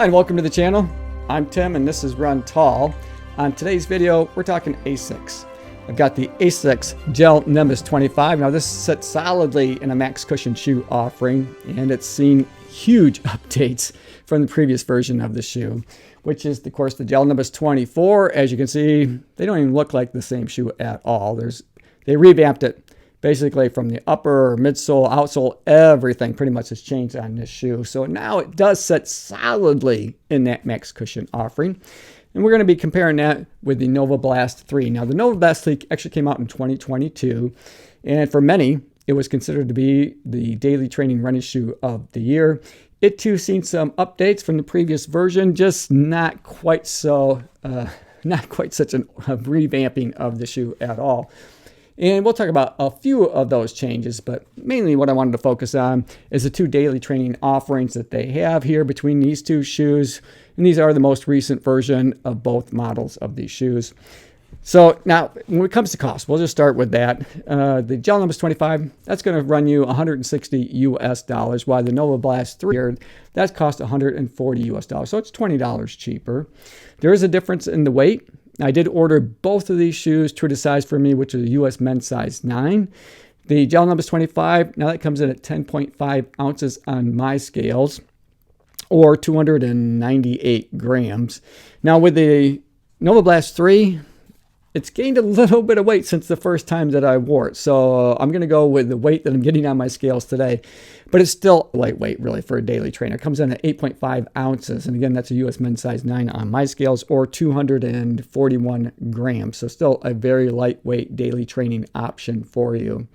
Hi and welcome to the channel. I'm Tim and this is Run Tall. On today's video, we're talking Asics. I've got the Asics Gel Nimbus 25. Now this sits solidly in a max cushion shoe offering, and it's seen huge updates from the previous version of the shoe, which is of course the Gel Nimbus 24. As you can see, they don't even look like the same shoe at all. They revamped it basically from the upper, midsole, outsole, everything pretty much has changed on this shoe. So now it does sit solidly in that max cushion offering. And we're going to be comparing that with the Novablast 3. Now the Novablast 3 actually came out in 2022. And for many, it was considered to be the daily training running shoe of the year. It too seen some updates from the previous version, just not quite such a revamping of the shoe at all. And we'll talk about a few of those changes, but mainly what I wanted to focus on is the two daily training offerings that they have here between these two shoes. And these are the most recent version of both models of these shoes. So now, when it comes to cost, we'll just start with that. The Gel Nimbus 25, that's going to run you $160 US, while the Novablast 3, that costs $140 US. So it's $20 cheaper. There is a difference in the weight. I did order both of these shoes true to size for me, which is a US men's size 9. The Gel Nimbus 25, now that comes in at 10.5 ounces on my scales, or 298 grams. Now with the Novablast 3, it's gained a little bit of weight since the first time that I wore it. So I'm going to go with the weight that I'm getting on my scales today. But it's still lightweight, really, for a daily trainer. It comes in at 8.5 ounces. And again, that's a US men's size 9 on my scales, or 241 grams. So still a very lightweight daily training option for you.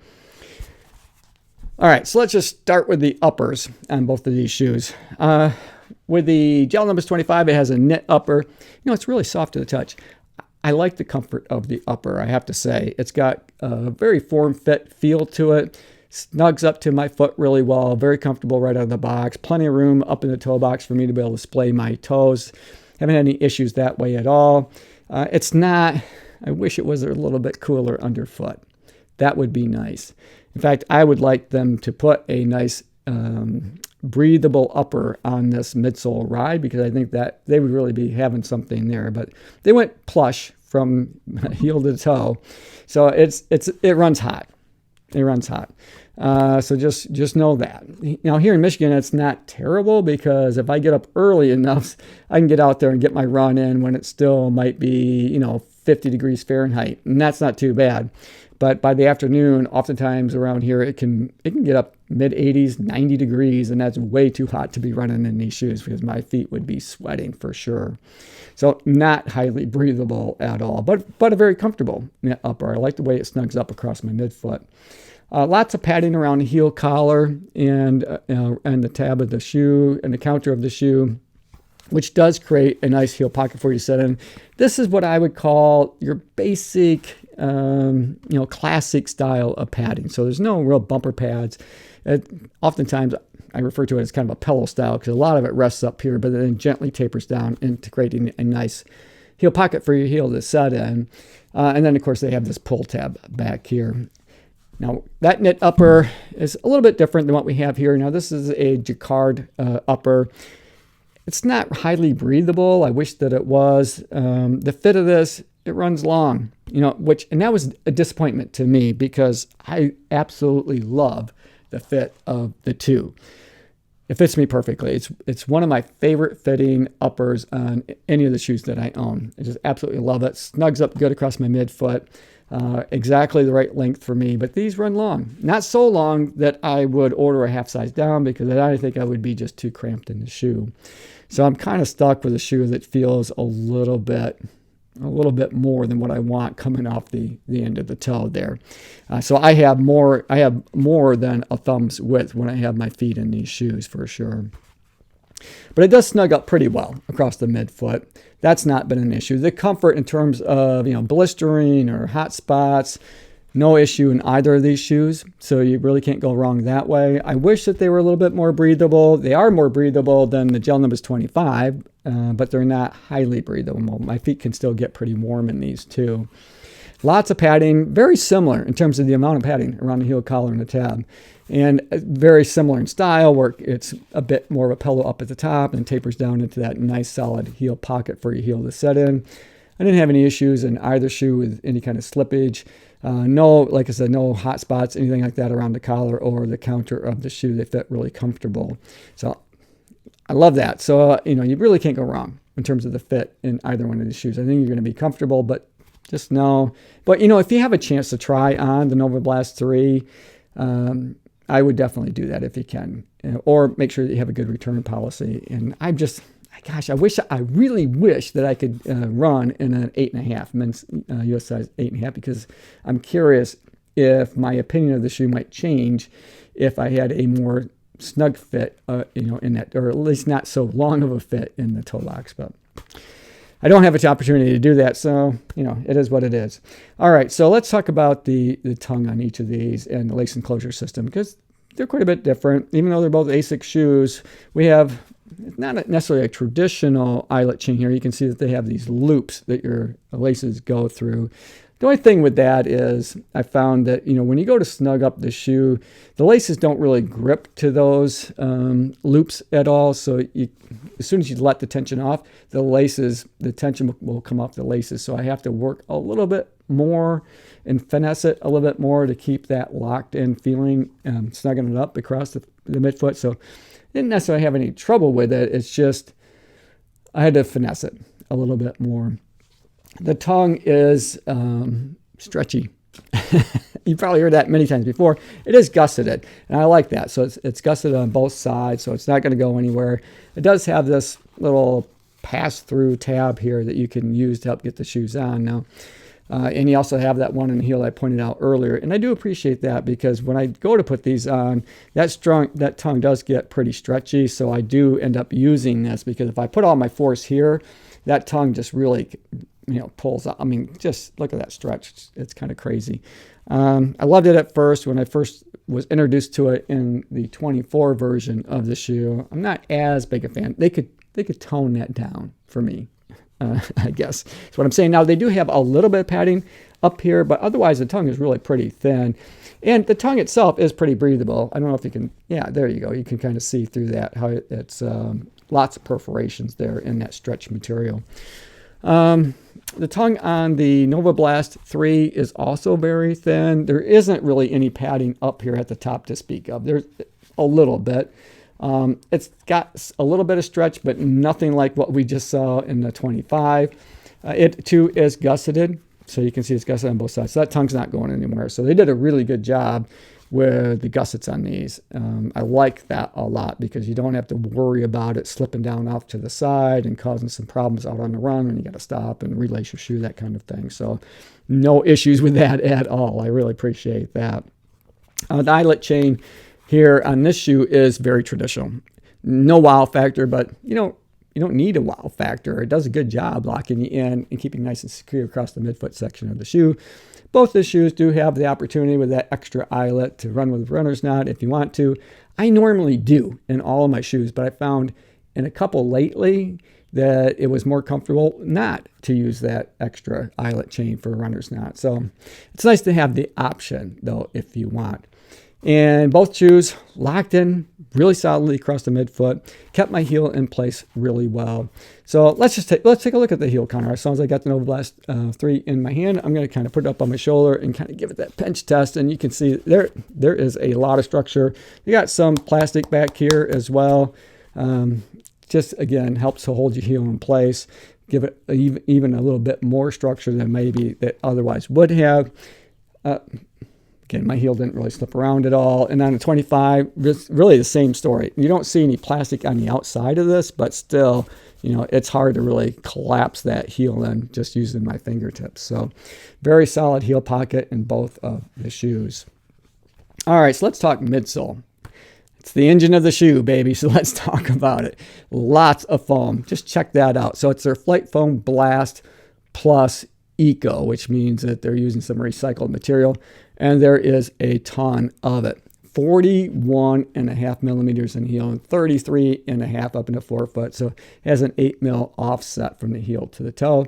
All right, so let's just start with the uppers on both of these shoes. With the Gel Nimbus 25, it has a knit upper. It's really soft to the touch. I like the comfort of the upper, I have to say. It's got a very form-fit feel to it. Snugs up to my foot really well. Very comfortable right out of the box. Plenty of room up in the toe box for me to be able to display my toes. Haven't had any issues that way at all. It's not, I wish it was a little bit cooler underfoot. That would be nice. In fact, I would like them to put a nice breathable upper on this midsole ride, because I think that they would really be having something there. But they went plush from heel to toe, so it runs hot. It runs hot. So just know that. Now here in Michigan, it's not terrible, because if I get up early enough, I can get out there and get my run in when it still might be 50 degrees Fahrenheit, and that's not too bad. But by the afternoon, oftentimes around here, it can get up mid 80s, 90 degrees, and that's way too hot to be running in these shoes, because my feet would be sweating for sure. So not highly breathable at all, but a very comfortable upper. I like the way it snugs up across my midfoot. Lots of padding around the heel collar and the tab of the shoe and the counter of the shoe, which does create a nice heel pocket for you to sit in. This is what I would call your basic, classic style of padding. So there's no real bumper pads. Oftentimes, I refer to it as kind of a pillow style, because a lot of it rests up here, but then gently tapers down into creating a nice heel pocket for your heel to set in. And then, of course, they have this pull tab back here. Now, that knit upper is a little bit different than what we have here. Now, this is a jacquard upper. It's not highly breathable. I wish that it was. The fit of this, it runs long, and that was a disappointment to me, because I absolutely love the fit of the two. It fits me perfectly. It's one of my favorite fitting uppers on any of the shoes that I own. I just absolutely love it. Snugs up good across my midfoot. Exactly the right length for me, but these run long. Not so long that I would order a half size down, because I think I would be just too cramped in the shoe. So I'm kind of stuck with a shoe that feels a little bit more than what I want coming off the end of the toe there. So I have more than a thumb's width when I have my feet in these shoes, for sure. But it does snug up pretty well across the midfoot. That's not been an issue. The comfort in terms of blistering or hot spots, no issue in either of these shoes. So you really can't go wrong that way. I wish that they were a little bit more breathable. They are more breathable than the Gel Nimbus 25, but they're not highly breathable. My feet can still get pretty warm in these too. Lots of padding, very similar in terms of the amount of padding around the heel collar and the tab. And very similar in style, where it's a bit more of a pillow up at the top and tapers down into that nice solid heel pocket for your heel to set in. I didn't have any issues in either shoe with any kind of slippage. No, like I said, no hot spots, anything like that around the collar or the counter of the shoe. They fit really comfortable. So I love that. So, you really can't go wrong in terms of the fit in either one of these shoes. I think you're going to be comfortable, but just know. But, if you have a chance to try on the Novablast 3, I would definitely do that if you can, or make sure that you have a good return policy. And I really wish that I could run in an 8.5 men's US size 8.5, because I'm curious if my opinion of the shoe might change if I had a more snug fit, in that, or at least not so long of a fit in the toe locks. But I don't have an opportunity to do that, so, it is what it is. All right, so let's talk about the tongue on each of these and the lace enclosure system, because they're quite a bit different. Even though they're both Asics shoes, we have not necessarily a traditional eyelet chain here. You can see that they have these loops that your laces go through. The only thing with that is I found that, when you go to snug up the shoe, the laces don't really grip to those loops at all. So as soon as you let the tension off, the tension will come off the laces. So I have to work a little bit more and finesse it a little bit more to keep that locked in feeling, snugging it up across the midfoot. So I didn't necessarily have any trouble with it. It's just I had to finesse it a little bit more. The tongue is stretchy. You probably heard that many times before. It is gusseted, and I like that. So it's gusseted on both sides, so it's not going to go anywhere. It does have this little pass-through tab here that you can use to help get the shoes on now. And you also have that one in the heel I pointed out earlier. And I do appreciate that, because when I go to put these on, that tongue does get pretty stretchy. So I do end up using this, because if I put all my force here, that tongue just really pulls out. I mean, just look at that stretch. It's kind of crazy. I loved it at first when I first was introduced to it in the 24 version of the shoe. I'm not as big a fan. They could tone that down for me. I guess that's what I'm saying. Now, they do have a little bit of padding up here, but otherwise the tongue is really pretty thin. And the tongue itself is pretty breathable. I don't know if you can, yeah, there you go. You can kind of see through that, how it's lots of perforations there in that stretch material. The tongue on the Novablast 3 is also very thin. There isn't really any padding up here at the top to speak of. There's a little bit. It's got a little bit of stretch, but nothing like what we just saw in the 25. It too is gusseted, so you can see it's gusseted on both sides. So that tongue's not going anywhere. So they did a really good job with the gussets on these. I like that a lot, because you don't have to worry about it slipping down off to the side and causing some problems out on the run when you got to stop and relace your shoe, that kind of thing. So no issues with that at all. I really appreciate that. The eyelet chain here on this shoe is very traditional. No wow factor, but you don't need a wow factor. It does a good job locking you in and keeping you nice and secure across the midfoot section of the shoe. Both the shoes do have the opportunity with that extra eyelet to run with runner's knot if you want to. I normally do in all of my shoes, but I found in a couple lately that it was more comfortable not to use that extra eyelet chain for a runner's knot. So it's nice to have the option, though, if you want. And both shoes locked in really solidly across the midfoot, kept my heel in place really well. So let's take a look at the heel counter. As soon as I got the Novablast 3 in my hand, I'm going to kind of put it up on my shoulder and kind of give it that pinch test. And you can see there is a lot of structure. You got some plastic back here as well. Just again helps to hold your heel in place, give it even a little bit more structure than maybe that otherwise would have. Again, my heel didn't really slip around at all. And on the 25, it's really the same story. You don't see any plastic on the outside of this, but still, it's hard to really collapse that heel in just using my fingertips. So very solid heel pocket in both of the shoes. All right, so let's talk midsole. It's the engine of the shoe, baby. So let's talk about it. Lots of foam. Just check that out. So it's their Flight Foam Blast Plus Eco, which means that they're using some recycled material. And there is a ton of it. 41.5 millimeters in heel and 33.5 up into forefoot. So it has an 8 mil offset from the heel to the toe.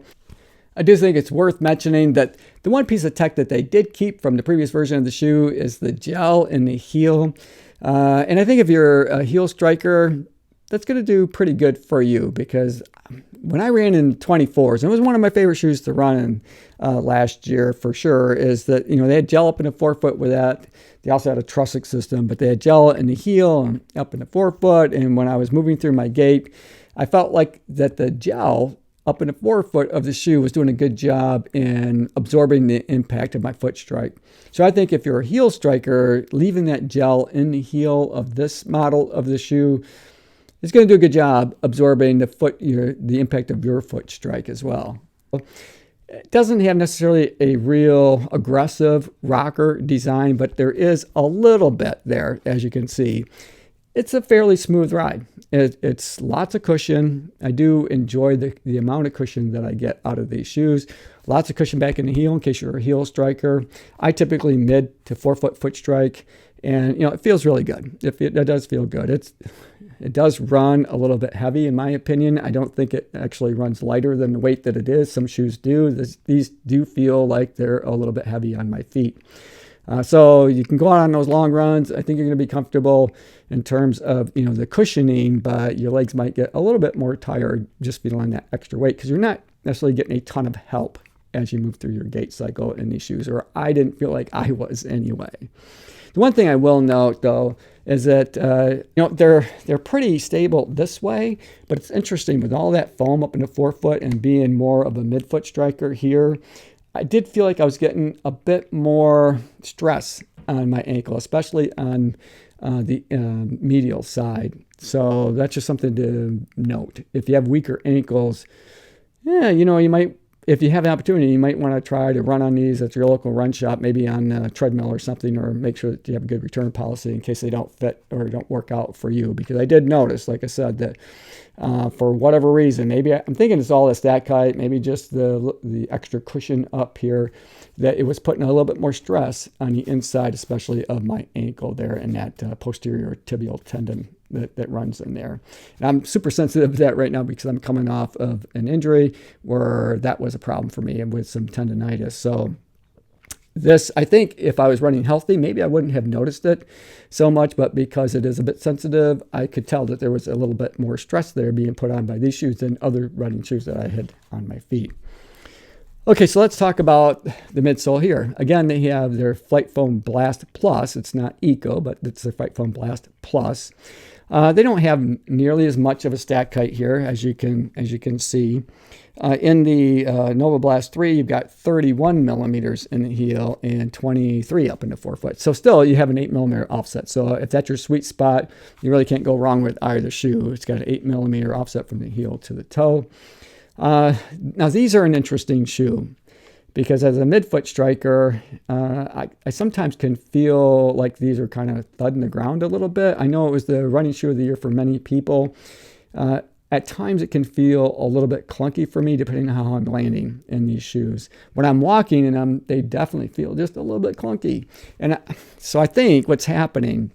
I do think it's worth mentioning that the one piece of tech that they did keep from the previous version of the shoe is the gel in the heel. And I think if you're a heel striker, that's going to do pretty good for you, because when I ran in 24s, and it was one of my favorite shoes to run in last year for sure, is that, you know, they had gel up in the forefoot with that. They also had a trussing system, but they had gel in the heel and up in the forefoot. And when I was moving through my gait, I felt like that the gel up in the forefoot of the shoe was doing a good job in absorbing the impact of my foot strike. So I think if you're a heel striker, leaving that gel in the heel of this model of the shoe is going to do a good job absorbing the impact of your foot strike as well. It doesn't have necessarily a real aggressive rocker design, but there is a little bit there, as you can see. It's a fairly smooth ride. It's lots of cushion. I do enjoy the amount of cushion that I get out of these shoes. Lots of cushion back in the heel in case you're a heel striker. I typically mid to forefoot foot strike, and you know, it feels really good. It does feel good. It does run a little bit heavy, in my opinion. I don't think it actually runs lighter than the weight that it is. Some shoes do. These do feel like they're a little bit heavy on my feet. So you can go out on those long runs. I think you're going to be comfortable in terms of, you know, the cushioning, but your legs might get a little bit more tired just feeling that extra weight, because you're not necessarily getting a ton of help as you move through your gait cycle in these shoes, or I didn't feel like I was anyway. The one thing I will note, though, is that you know, they're pretty stable this way, but it's interesting with all that foam up in the forefoot and being more of a midfoot striker here. I did feel like I was getting a bit more stress on my ankle, especially on the medial side. So that's just something to note. If you have weaker ankles, yeah, you know, you might, if you have an opportunity, you might want to try to run on these at your local run shop, maybe on a treadmill or something, or make sure that you have a good return policy in case they don't fit or don't work out for you. Because I did notice, like I said, that for whatever reason, maybe I'm thinking it's all the stack height, maybe just the extra cushion up here, that it was putting a little bit more stress on the inside, especially of my ankle there, and that posterior tibial tendon that runs in there. And I'm super sensitive to that right now because I'm coming off of an injury where that was a problem for me, and with some tendonitis. So this, I think if I was running healthy, maybe I wouldn't have noticed it so much, but because it is a bit sensitive, I could tell that there was a little bit more stress there being put on by these shoes than other running shoes that I had on my feet. Okay, so let's talk about the midsole here. Again, they have their Flight Foam Blast Plus. It's not Eco, but it's their Flight Foam Blast Plus. They don't have nearly as much of a stack height here, as you can see. In the Novablast 3, you've got 31 millimeters in the heel and 23 up in the forefoot. So still, you have an 8 millimeter offset. So if that's your sweet spot, you really can't go wrong with either shoe. It's got an 8 millimeter offset from the heel to the toe. Now, these are an interesting shoe, because as a midfoot striker, I sometimes can feel like these are kind of thudding the ground a little bit. I know it was the running shoe of the year for many people. At times it can feel a little bit clunky for me, depending on how I'm landing in these shoes. When I'm walking in them, they definitely feel just a little bit clunky. And so I think what's happening,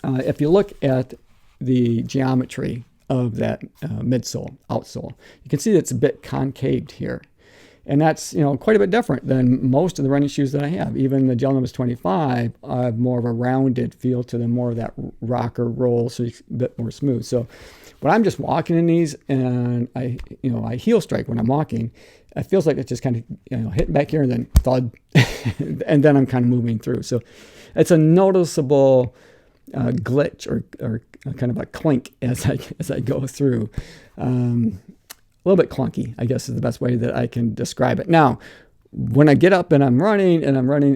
if you look at the geometry of that midsole, outsole, you can see that it's a bit concaved here. And that's, you know, quite a bit different than most of the running shoes that I have. Even the Gel Nimbus 25 have more of a rounded feel to them, more of that rocker roll, so it's a bit more smooth. So when I'm just walking in these and I heel strike when I'm walking, it feels like it's just kind of, you know, hitting back here and then thud, and then I'm kind of moving through. So it's a noticeable glitch or kind of a clink as I go through. A little bit clunky, I guess, is the best way that I can describe it. Now, when I get up and I'm running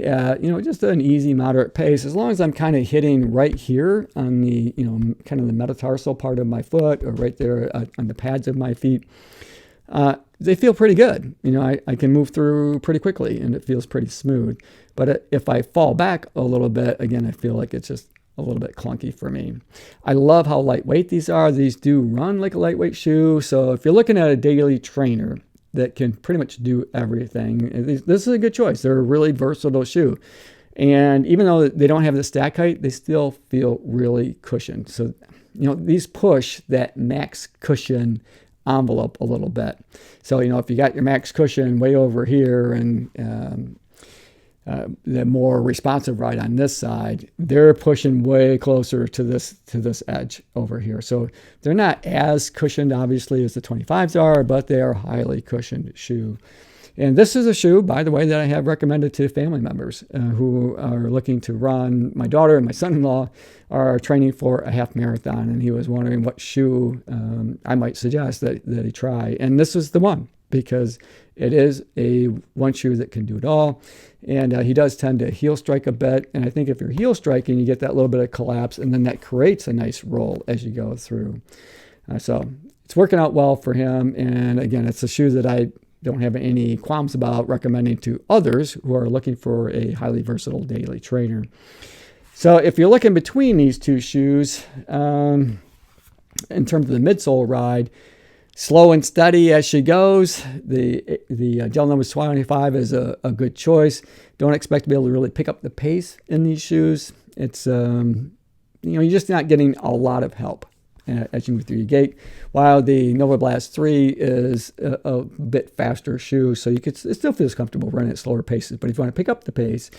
at, you know, just an easy, moderate pace, as long as I'm kind of hitting right here on the, you know, kind of the metatarsal part of my foot, or right there on the pads of my feet, they feel pretty good. You know, I can move through pretty quickly and it feels pretty smooth. But if I fall back a little bit, again, I feel like it's just a little bit clunky for me. I love how lightweight these are. These do run like a lightweight shoe. So if you're looking at a daily trainer that can pretty much do everything, this is a good choice. They're a really versatile shoe. And even though they don't have the stack height, they still feel really cushioned. So, you know, these push that max cushion envelope a little bit. So, you know, if you got your max cushion way over here and the more responsive ride on this side, they're pushing way closer to this edge over here. So they're not as cushioned, obviously, as the 25s are, but they are a highly cushioned shoe. And this is a shoe, by the way, that I have recommended to family members who are looking to run. My daughter and my son-in-law are training for a half marathon, and he was wondering what shoe I might suggest that he try. And this is the one, because it is a one shoe that can do it all. And he does tend to heel strike a bit. And I think if you're heel striking, you get that little bit of collapse, and then that creates a nice roll as you go through. So it's working out well for him. And again, it's a shoe that I don't have any qualms about recommending to others who are looking for a highly versatile daily trainer. So if you're looking between these two shoes, in terms of the midsole ride, slow and steady as she goes, the Gel Nimbus 25 is a good choice. Don't expect to be able to really pick up the pace in these shoes. It's, you're just not getting a lot of help as you move through your gait, while the Novablast 3 is a bit faster shoe, so it still feels comfortable running at slower paces. But if you want to pick up the pace,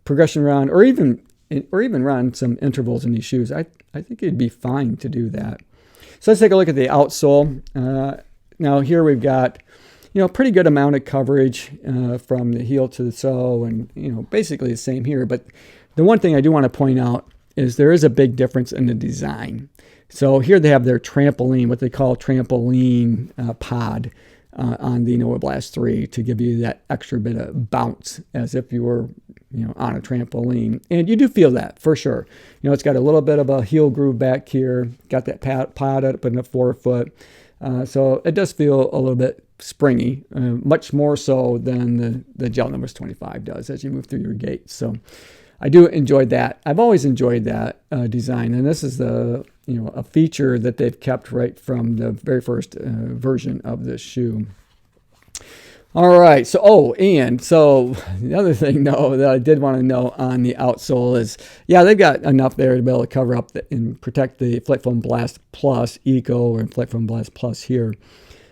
progression run, or even run some intervals in these shoes, I think it'd be fine to do that. So let's take a look at the outsole. Now here we've got, pretty good amount of coverage from the heel to the toe, and basically the same here. But the one thing I do want to point out is there is a big difference in the design. So here they have their trampoline, what they call trampoline pod on the Novablast 3 to give you that extra bit of bounce as if you were on a trampoline. And you do feel that for sure. It's got a little bit of a heel groove back here, got that pod up in the forefoot. So it does feel a little bit springy, much more so than the Gel Nimbus 25 does as you move through your gait. So I do enjoy that. I've always enjoyed that design, and this is a feature that they've kept right from the very first version of this shoe. All right, so the other thing though that I did want to know on the outsole is, they've got enough there to be able to cover up and protect the FlightFoam Blast Plus Eco and FlightFoam Blast Plus here,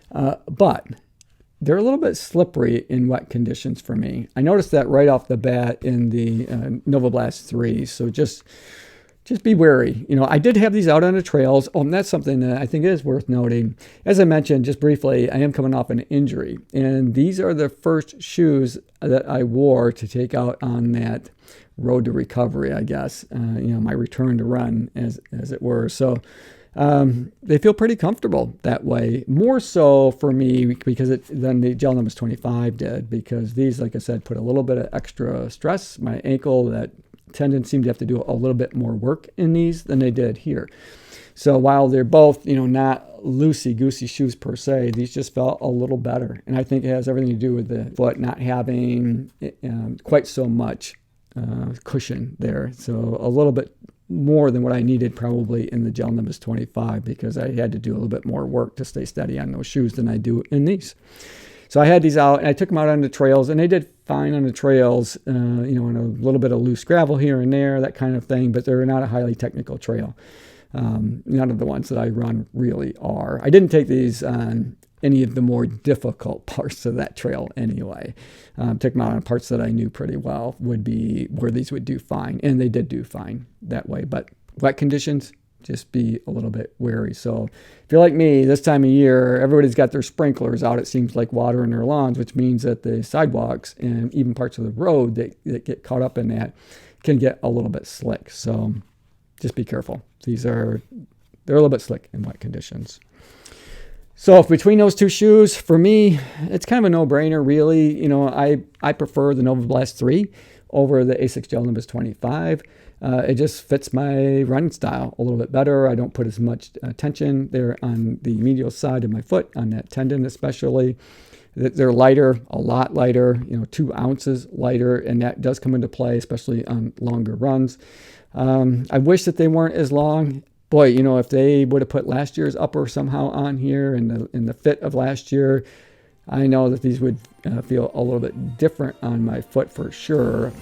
but they're a little bit slippery in wet conditions for me. I noticed that right off the bat in the Novablast 3, so just be wary. I did have these out on the trails. And that's something that I think is worth noting. As I mentioned, just briefly, I am coming off an injury, and these are the first shoes that I wore to take out on that road to recovery, I guess. My return to run, as it were. So they feel pretty comfortable that way, more so for me than the Gel Nimbus 25 did, because these, like I said, put a little bit of extra stress. My ankle, that tendon, seemed to have to do a little bit more work in these than they did here. So while they're both, not loosey-goosey shoes per se, these just felt a little better. And I think it has everything to do with the foot not having quite so much cushion there. So a little bit more than what I needed probably in the Gel Nimbus 25, because I had to do a little bit more work to stay steady on those shoes than I do in these. So I had these out, and I took them out on the trails, and they did fine on the trails, in a little bit of loose gravel here and there, that kind of thing, but they're not a highly technical trail. None of the ones that I run really are. I didn't take these on any of the more difficult parts of that trail anyway. Took them out on parts that I knew pretty well would be where these would do fine, and they did do fine that way. But wet conditions, just be a little bit wary. So if you're like me, this time of year, everybody's got their sprinklers out, it seems like, water in their lawns, which means that the sidewalks and even parts of the road that get caught up in that can get a little bit slick. So just be careful. They're a little bit slick in wet conditions. So if between those two shoes, for me, it's kind of a no-brainer, really. I prefer the Novablast 3 over the Asics Gel Nimbus 25. It just fits my running style a little bit better. I don't put as much tension there on the medial side of my foot, on that tendon especially. They're lighter, a lot lighter, 2 ounces lighter, and that does come into play, especially on longer runs. I wish that they weren't as long. Boy, if they would have put last year's upper somehow on here in the fit of last year, I know that these would feel a little bit different on my foot for sure,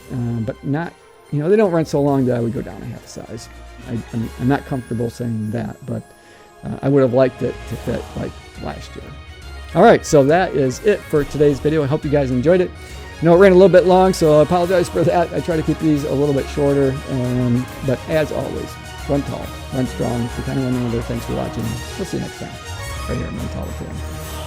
but not, they don't run so long that I would go down a half size. I'm not comfortable saying that, but I would have liked it to fit like last year. All right, so that is it for today's video. I hope you guys enjoyed it. I know it ran a little bit long, so I apologize for that. I try to keep these a little bit shorter, but as always, run tall, run strong, be kind of one another. Thanks for watching. We'll see you next time, right here on Run Tall with Tim.